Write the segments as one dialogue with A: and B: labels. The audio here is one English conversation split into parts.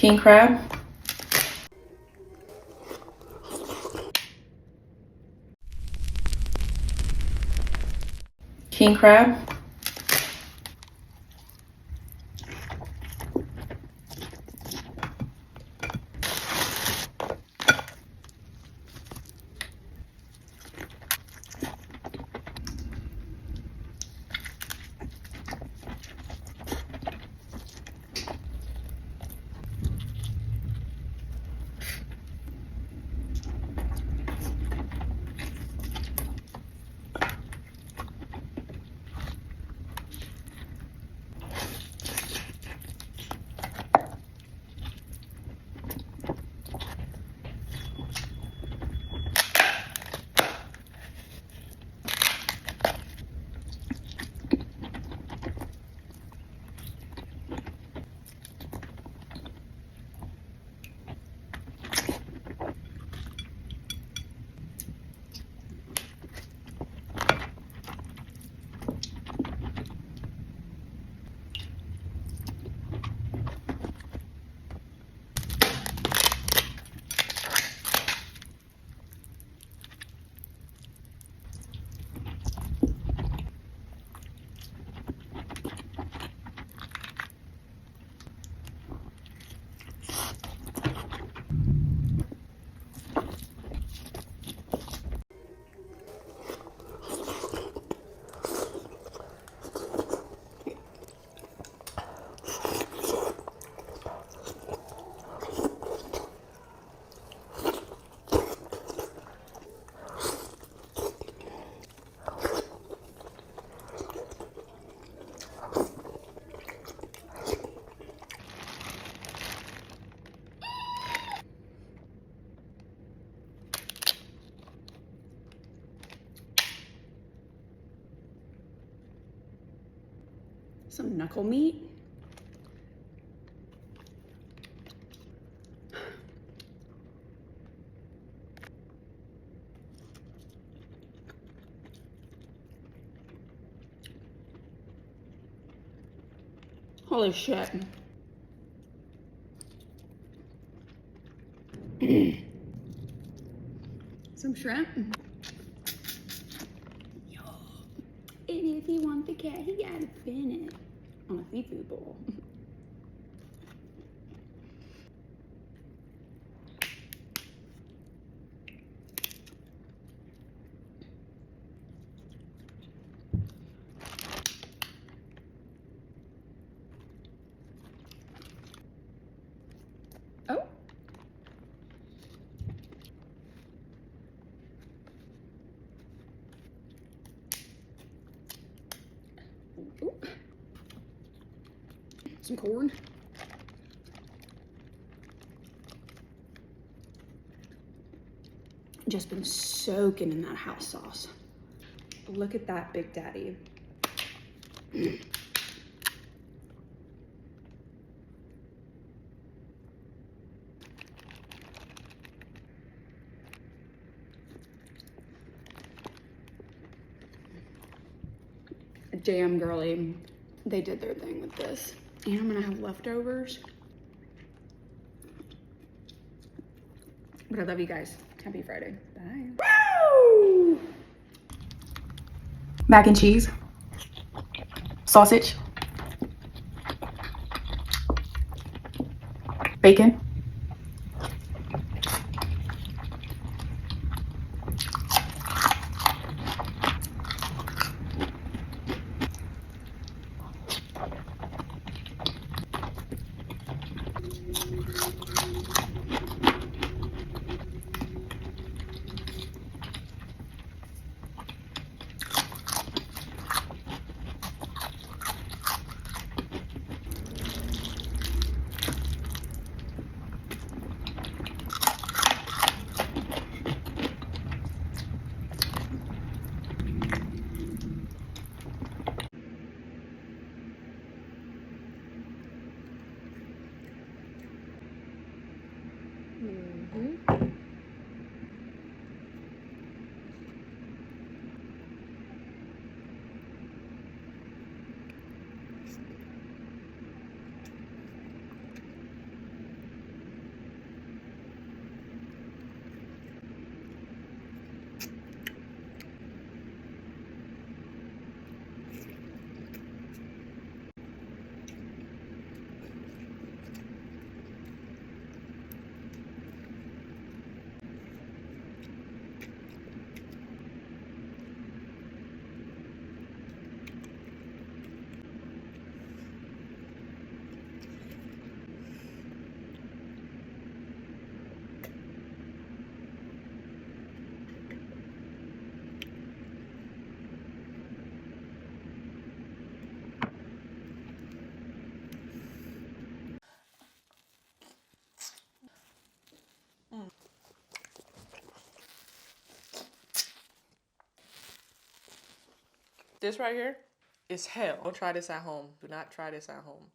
A: King crab. King crab.
B: Some knuckle meat. Holy shit. Some shrimp. Yo. And if you want the cat, he gotta fin it on a seafood bowl. Oh. Ooh. Some corn. Just been soaking in that house sauce. Look at that, Big Daddy. Damn, girly, they did their thing with this. And I'm gonna have leftovers. But I love you guys. Happy Friday. Bye. Woo!
A: Mac and cheese. Sausage. Bacon. This right here is hell. Don't try this at home. Do not try this at home.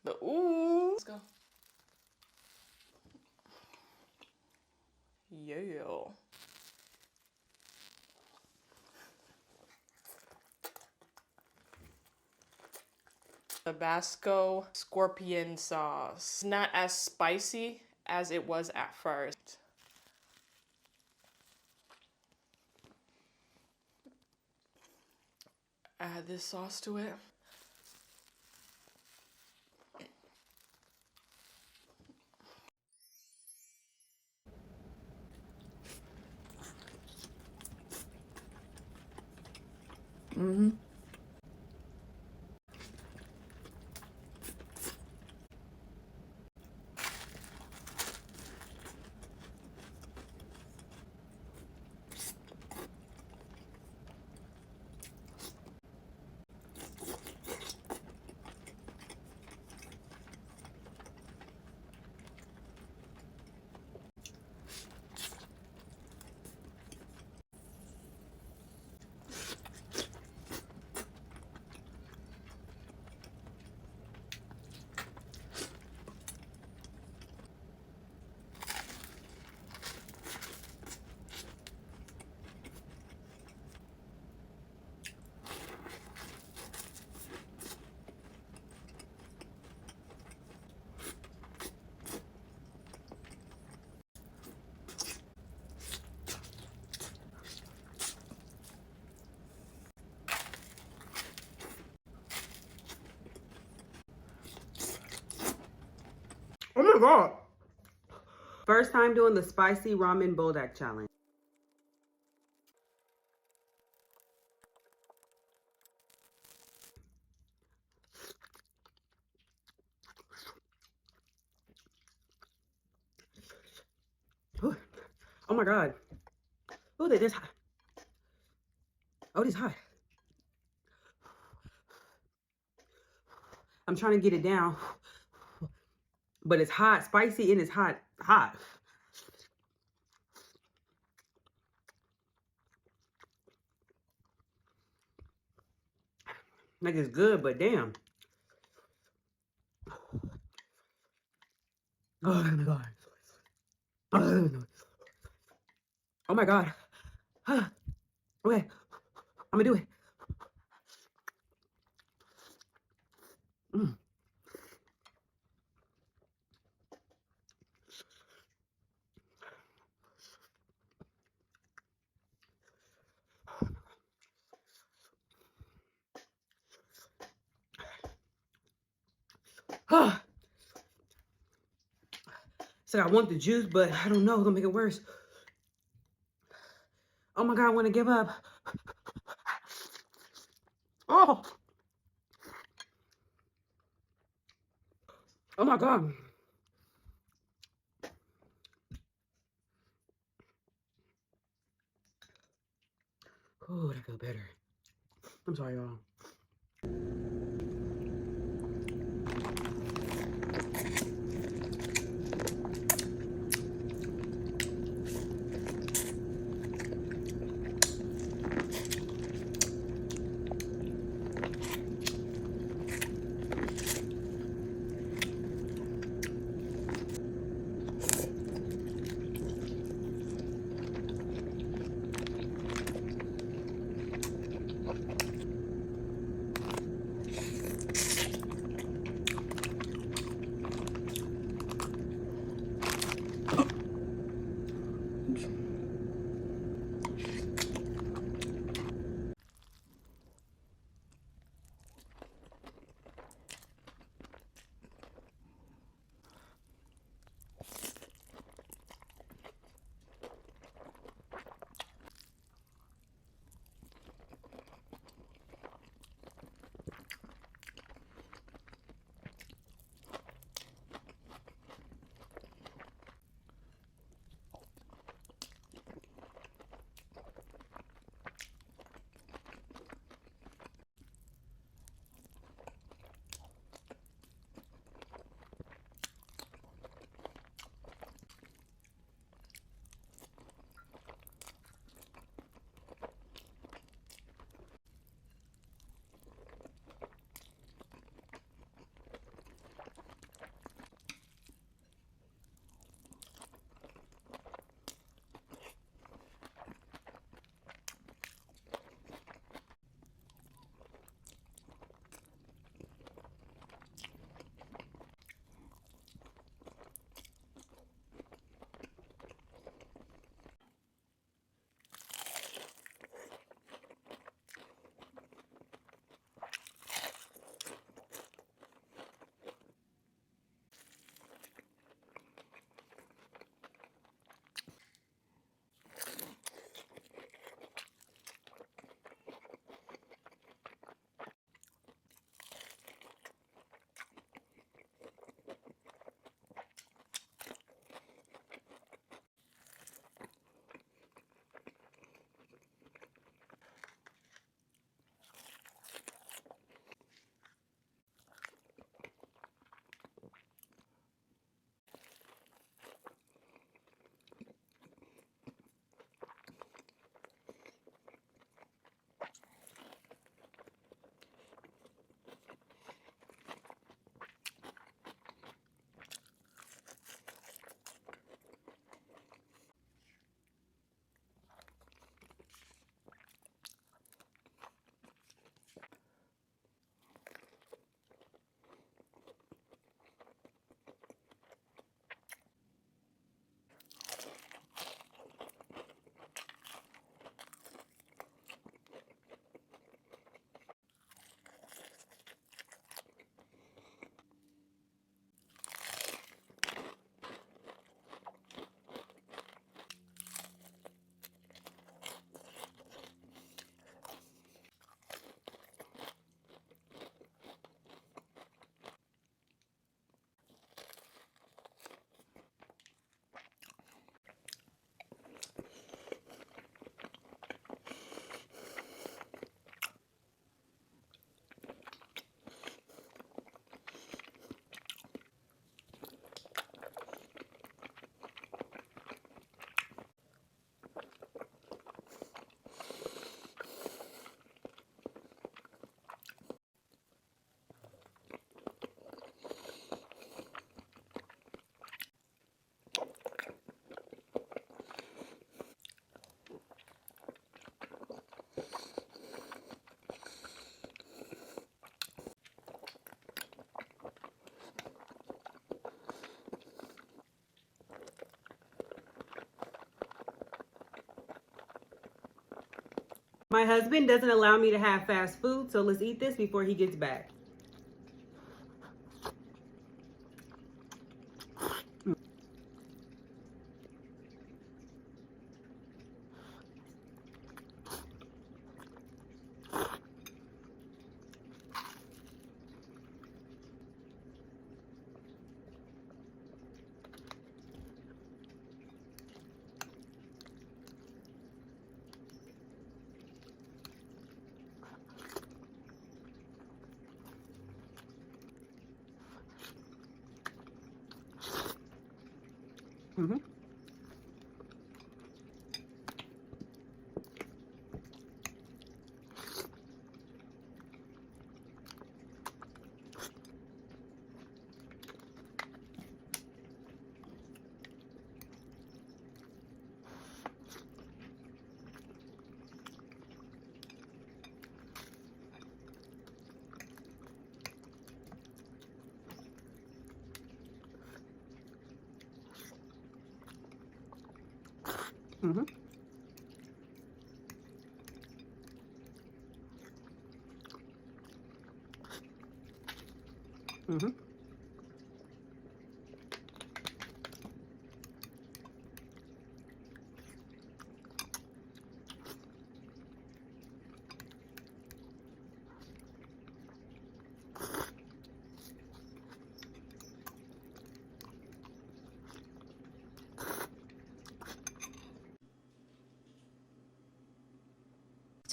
A: But ooh, let's go. Yeah. Tabasco scorpion sauce. Not as spicy as it was at first. Add this sauce to it. Mm-hmm. Oh my God.
C: First time doing the spicy ramen Buldak challenge. Ooh. Oh my God. Oh, this hot. Oh, this hot. I'm trying to get it down, but it's hot, spicy, and it's hot, hot. Like it's good, but damn. Oh my God. Oh my God. Okay, I'm gonna do it. Mm. So I want the juice, but I don't know. It's gonna make it worse. Oh my God, I want to give up. Oh. Oh my God. Oh, I feel better. I'm sorry, y'all. My husband doesn't allow me to have fast food, so let's eat this before he gets back. Mm-hmm. Mm-hmm. Mm-hmm.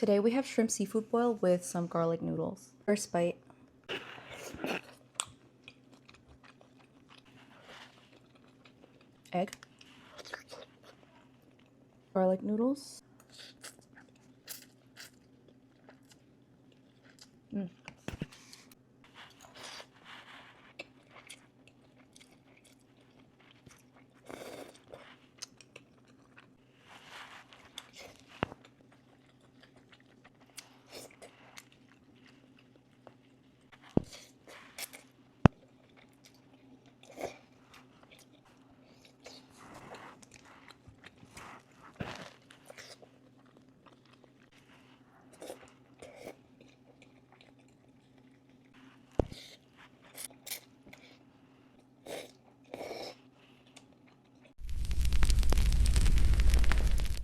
D: Today we have shrimp seafood boil with some garlic noodles. First bite. Egg. Garlic noodles.